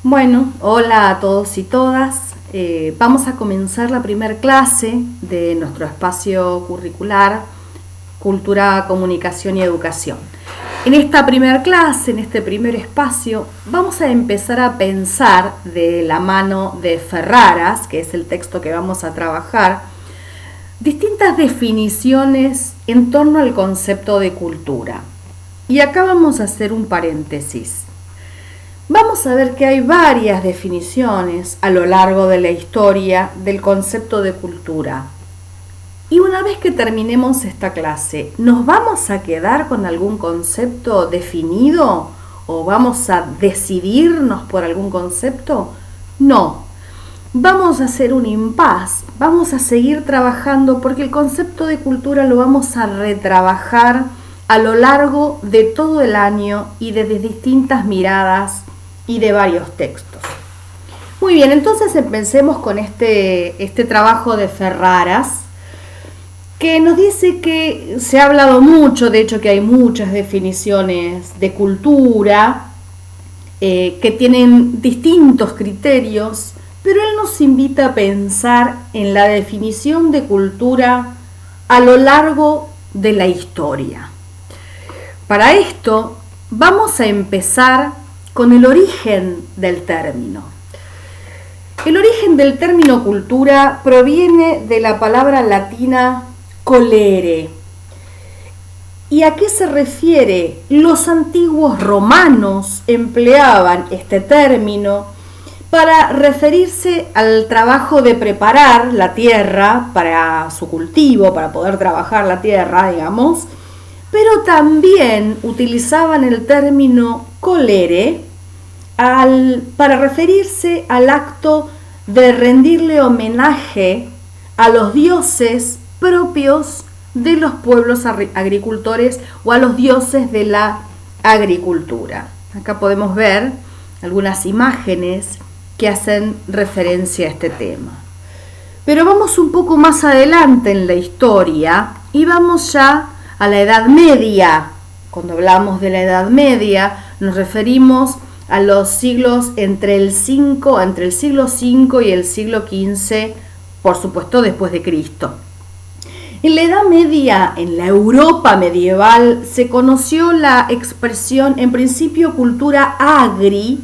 Bueno, hola a todos y todas. Vamos a comenzar la primera clase de nuestro espacio curricular Cultura, Comunicación y Educación. En esta primera clase, en este primer espacio, vamos a empezar a pensar de la mano de Ferraras, que es el texto que vamos a trabajar, distintas definiciones en torno al concepto de cultura. Y acá vamos a hacer un paréntesis. Vamos a ver que hay varias definiciones a lo largo de la historia del concepto de cultura. Y una vez que terminemos esta clase, ¿nos vamos a quedar con algún concepto definido o vamos a decidirnos por algún concepto? No, vamos a hacer un impas, vamos a seguir trabajando porque el concepto de cultura lo vamos a retrabajar a lo largo de todo el año y desde distintas miradas y de varios textos. Muy bien, entonces empecemos con este trabajo de Ferraras, que nos dice que se ha hablado mucho, de hecho que hay muchas definiciones de cultura que tienen distintos criterios, pero él nos invita a pensar en la definición de cultura a lo largo de la historia. Para esto vamos a empezar con el origen del término. El origen del término cultura proviene de la palabra latina colere. ¿Y a qué se refiere? Los antiguos romanos empleaban este término para referirse al trabajo de preparar la tierra para su cultivo, para poder trabajar la tierra, digamos, pero también utilizaban el término colere para referirse al acto de rendirle homenaje a los dioses propios de los pueblos agricultores o a los dioses de la agricultura. Acá podemos ver algunas imágenes que hacen referencia a este tema. Pero vamos un poco más adelante en la historia y vamos ya a la Edad Media. Cuando hablamos de la Edad Media nos referimos a los siglos entre el siglo V y el siglo XV, por supuesto después de Cristo. En la Edad Media, en la Europa medieval, se conoció la expresión, en principio, cultura agri,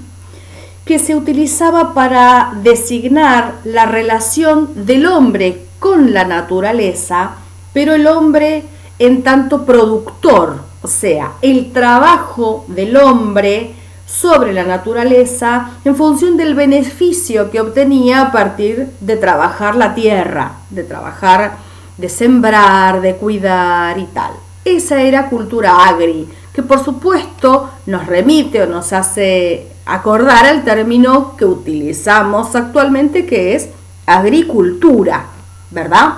que se utilizaba para designar la relación del hombre con la naturaleza, pero el hombre en tanto productor, o sea, el trabajo del hombre sobre la naturaleza en función del beneficio que obtenía a partir de trabajar la tierra, de sembrar, de cuidar y tal. Esa era cultura agri, que por supuesto nos remite o nos hace acordar al término que utilizamos actualmente, que es agricultura, ¿verdad?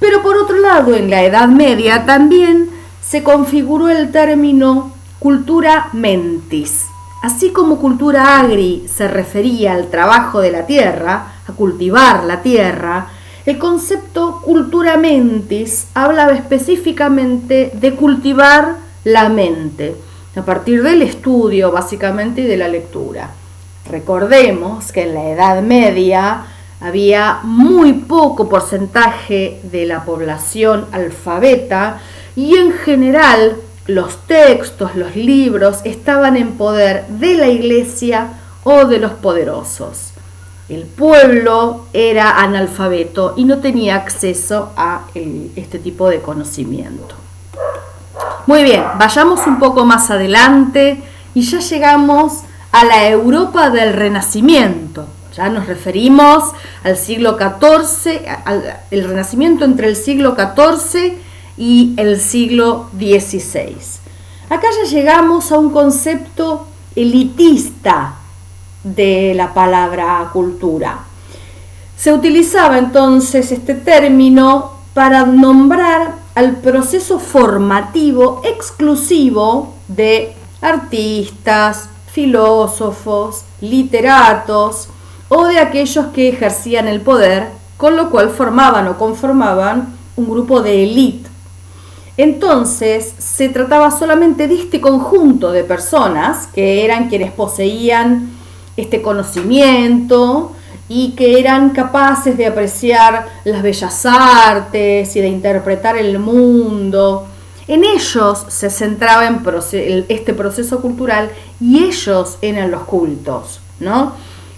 Pero por otro lado, en la Edad Media también se configuró el término cultura mentis. Así como cultura agri se refería al trabajo de la tierra, a cultivar la tierra, el concepto cultura mentis hablaba específicamente de cultivar la mente, a partir del estudio básicamente y de la lectura. Recordemos que en la Edad Media había muy poco porcentaje de la población alfabeta y en general los textos, los libros estaban en poder de la iglesia o de los poderosos. El pueblo era analfabeto y no tenía acceso a este tipo de conocimiento. Muy bien, vayamos un poco más adelante y ya llegamos a la Europa del Renacimiento. Ya nos referimos al siglo XIV, el Renacimiento entre el siglo XIV y el siglo XVI. Acá ya llegamos a un concepto elitista de la palabra cultura. Se utilizaba entonces este término para nombrar al proceso formativo exclusivo de artistas, filósofos, literatos o de aquellos que ejercían el poder, con lo cual formaban o conformaban un grupo de élite. Entonces se trataba solamente de este conjunto de personas que eran quienes poseían este conocimiento y que eran capaces de apreciar las bellas artes y de interpretar el mundo. En ellos se centraba este proceso cultural y ellos eran los cultos, ¿no?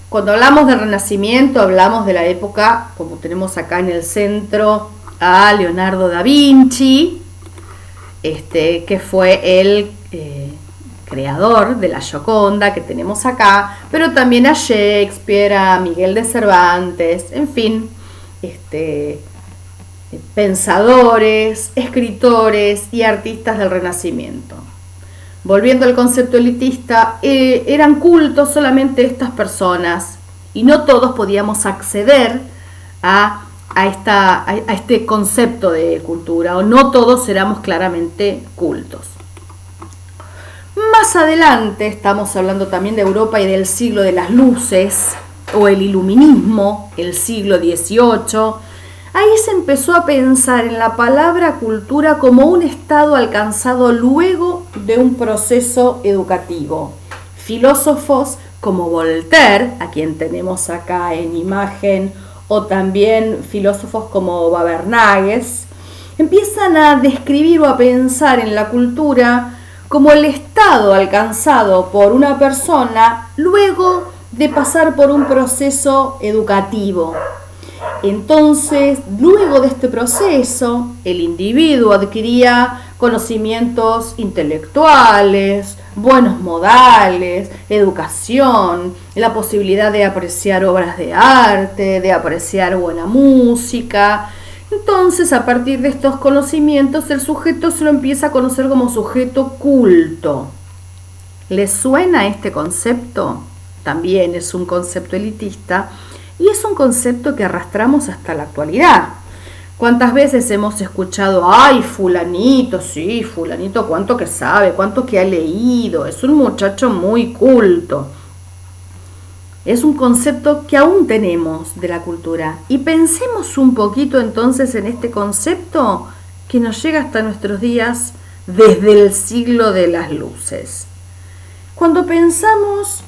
Cuando hablamos del Renacimiento hablamos de la época, como tenemos acá en el centro, a Leonardo da Vinci, que fue el creador de la Gioconda que tenemos acá, pero también a Shakespeare, a Miguel de Cervantes, en fin, pensadores, escritores y artistas del Renacimiento. Volviendo al concepto elitista, eran cultos solamente estas personas y no todos podíamos acceder a este concepto de cultura, o no todos éramos claramente cultos. Más adelante estamos hablando también de Europa y del siglo de las luces o el iluminismo, el siglo XVIII. Ahí se empezó a pensar en la palabra cultura como un estado alcanzado luego de un proceso educativo. Filósofos como Voltaire, a quien tenemos acá en imagen, o también filósofos como Babernages, empiezan a describir o a pensar en la cultura como el estado alcanzado por una persona luego de pasar por un proceso educativo. Entonces, luego de este proceso, el individuo adquiría conocimientos intelectuales, buenos modales, educación, la posibilidad de apreciar obras de arte, de apreciar buena música. Entonces, a partir de estos conocimientos, el sujeto se lo empieza a conocer como sujeto culto. ¿Les suena este concepto? También es un concepto elitista y es un concepto que arrastramos hasta la actualidad. ¿Cuántas veces hemos escuchado, ay, fulanito, sí, fulanito, cuánto que sabe, cuánto que ha leído, es un muchacho muy culto? Es un concepto que aún tenemos de la cultura. Y pensemos un poquito entonces en este concepto que nos llega hasta nuestros días desde el siglo de las luces. Cuando pensamos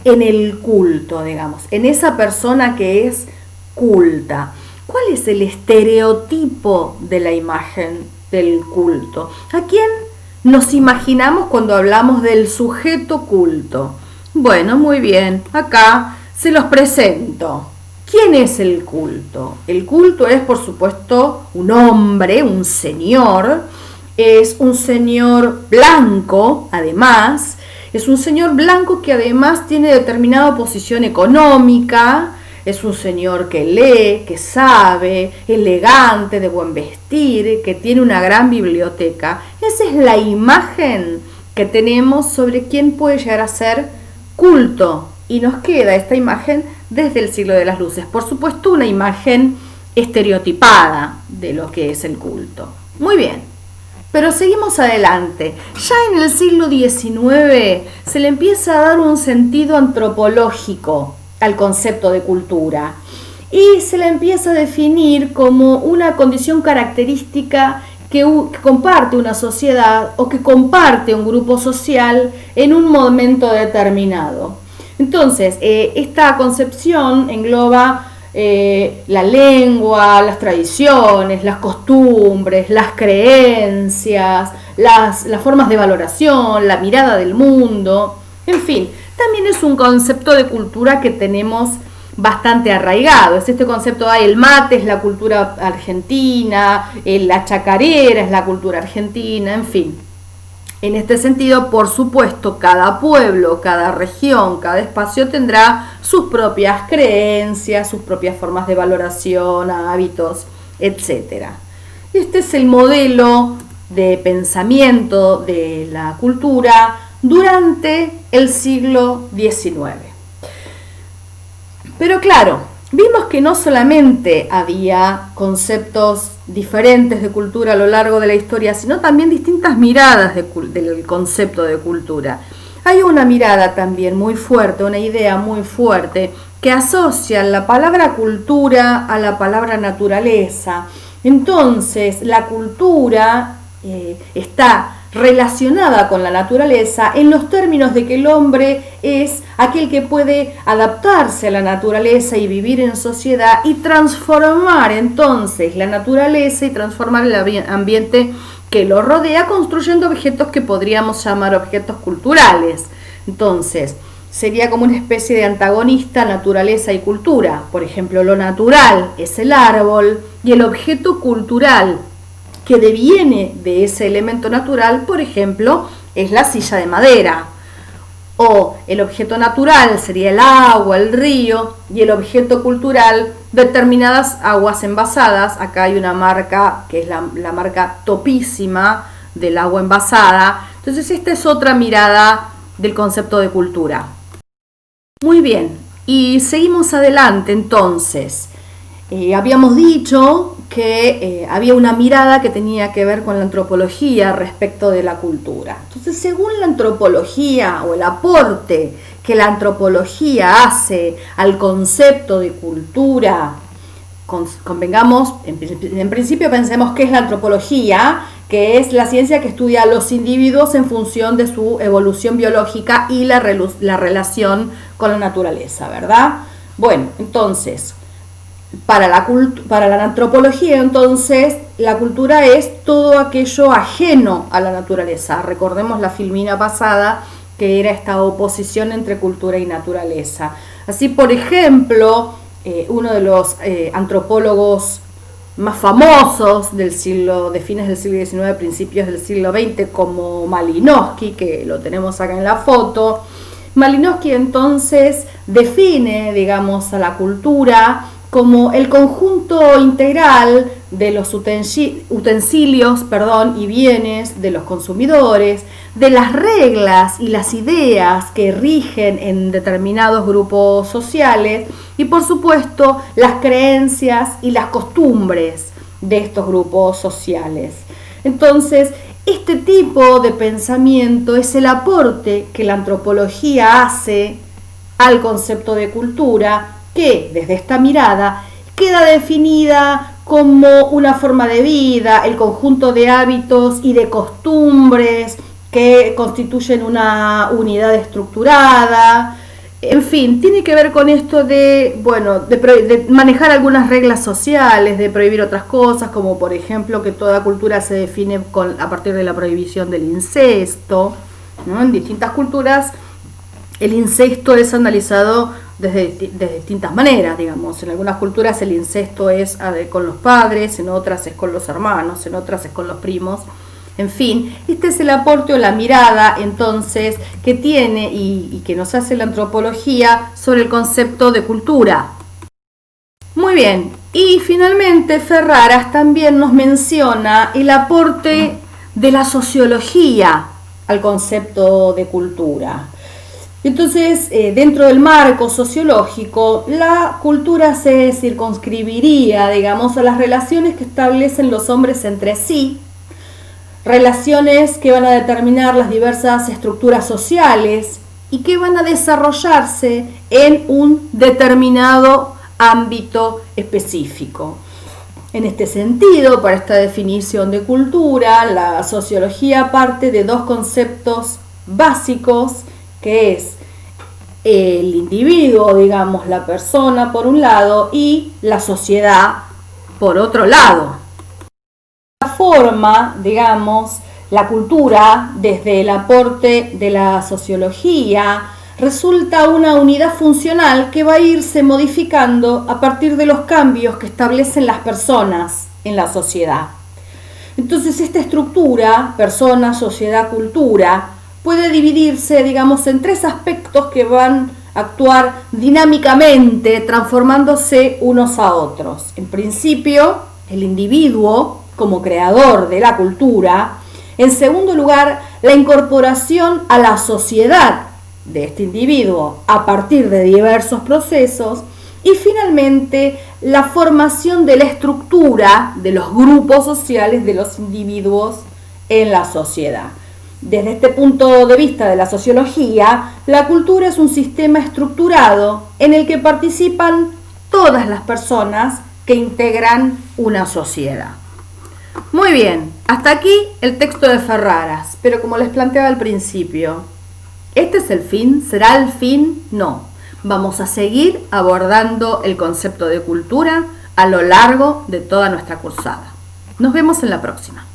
en el culto, digamos, en esa persona que es culta, ¿cuál es el estereotipo de la imagen del culto? ¿A quién nos imaginamos cuando hablamos del sujeto culto? Bueno, muy bien, acá se los presento. ¿Quién es el culto? El culto es, por supuesto, un hombre, un señor. Es un señor blanco, además. Es un señor blanco que además tiene determinada posición económica. Es un señor que lee, que sabe, elegante, de buen vestir, que tiene una gran biblioteca. Esa es la imagen que tenemos sobre quién puede llegar a ser culto. Y nos queda esta imagen desde el siglo de las luces. Por supuesto, una imagen estereotipada de lo que es el culto. Muy bien, pero seguimos adelante. Ya en el siglo XIX se le empieza a dar un sentido antropológico al concepto de cultura y se le empieza a definir como una condición característica que comparte una sociedad o que comparte un grupo social en un momento determinado. Entonces, esta concepción engloba la lengua, las tradiciones, las costumbres, las creencias, las formas de valoración, la mirada del mundo, en fin, también es un concepto de cultura que tenemos bastante arraigado. Es este concepto, el mate es la cultura argentina, la chacarera es la cultura argentina, en fin. En este sentido, por supuesto, cada pueblo, cada región, cada espacio tendrá sus propias creencias, sus propias formas de valoración, hábitos, etc. Este es el modelo de pensamiento de la cultura durante el siglo XIX. Pero claro, vimos que no solamente había conceptos diferentes de cultura a lo largo de la historia, sino también distintas miradas del concepto de cultura. Hay una mirada también muy fuerte, una idea muy fuerte, que asocia la palabra cultura a la palabra naturaleza. Entonces, la cultura está relacionada con la naturaleza en los términos de que el hombre es aquel que puede adaptarse a la naturaleza y vivir en sociedad y transformar entonces la naturaleza y transformar el ambiente que lo rodea construyendo objetos que podríamos llamar objetos culturales. Entonces, sería como una especie de antagonista naturaleza y cultura. Por ejemplo, lo natural es el árbol y el objeto cultural que deviene de ese elemento natural, por ejemplo, es la silla de madera. O el objeto natural sería el agua, el río, y el objeto cultural, determinadas aguas envasadas. Acá hay una marca que es la marca topísima del agua envasada. Entonces esta es otra mirada del concepto de cultura. Muy bien, y seguimos adelante entonces. Habíamos dicho que había una mirada que tenía que ver con la antropología respecto de la cultura. Entonces, según la antropología o el aporte que la antropología hace al concepto de cultura, convengamos, en principio pensemos que es la antropología, que es la ciencia que estudia a los individuos en función de su evolución biológica y la relación con la naturaleza, ¿verdad? Bueno, entonces, para la antropología, entonces, la cultura es todo aquello ajeno a la naturaleza. Recordemos la filmina pasada, que era esta oposición entre cultura y naturaleza. Así, por ejemplo, uno de los antropólogos más famosos de fines del siglo XIX, principios del siglo XX, como Malinowski, que lo tenemos acá en la foto. Malinowski entonces define, digamos, a la cultura como el conjunto integral de los utensilios y bienes de los consumidores, de las reglas y las ideas que rigen en determinados grupos sociales y, por supuesto, las creencias y las costumbres de estos grupos sociales. Entonces, este tipo de pensamiento es el aporte que la antropología hace al concepto de cultura, que desde esta mirada queda definida como una forma de vida, el conjunto de hábitos y de costumbres que constituyen una unidad estructurada. En fin, tiene que ver con esto de manejar algunas reglas sociales, de prohibir otras cosas, como por ejemplo que toda cultura se define a partir de la prohibición del incesto, ¿no? En distintas culturas el incesto es analizado de distintas maneras, digamos. En algunas culturas el incesto es con los padres, en otras es con los hermanos, en otras es con los primos. En fin, este es el aporte o la mirada entonces que tiene y que nos hace la antropología sobre el concepto de cultura. Muy bien, y finalmente Ferraras también nos menciona el aporte de la sociología al concepto de cultura. Entonces, dentro del marco sociológico, la cultura se circunscribiría, digamos, a las relaciones que establecen los hombres entre sí, relaciones que van a determinar las diversas estructuras sociales y que van a desarrollarse en un determinado ámbito específico. En este sentido, para esta definición de cultura, la sociología parte de dos conceptos básicos, que es el individuo, digamos, la persona por un lado y la sociedad por otro lado. La forma, digamos, la cultura, desde el aporte de la sociología, resulta una unidad funcional que va a irse modificando a partir de los cambios que establecen las personas en la sociedad. Entonces, esta estructura, persona, sociedad, cultura, puede dividirse, digamos, en tres aspectos que van a actuar dinámicamente, transformándose unos a otros. En principio, el individuo como creador de la cultura. En segundo lugar, la incorporación a la sociedad de este individuo a partir de diversos procesos. Y finalmente, la formación de la estructura de los grupos sociales de los individuos en la sociedad. Desde este punto de vista de la sociología, la cultura es un sistema estructurado en el que participan todas las personas que integran una sociedad. Muy bien, Hasta aquí el texto de Ferraras, pero como les planteaba al principio, ¿este es el fin? ¿Será el fin? No. Vamos a seguir abordando el concepto de cultura a lo largo de toda nuestra cursada. Nos vemos en la próxima.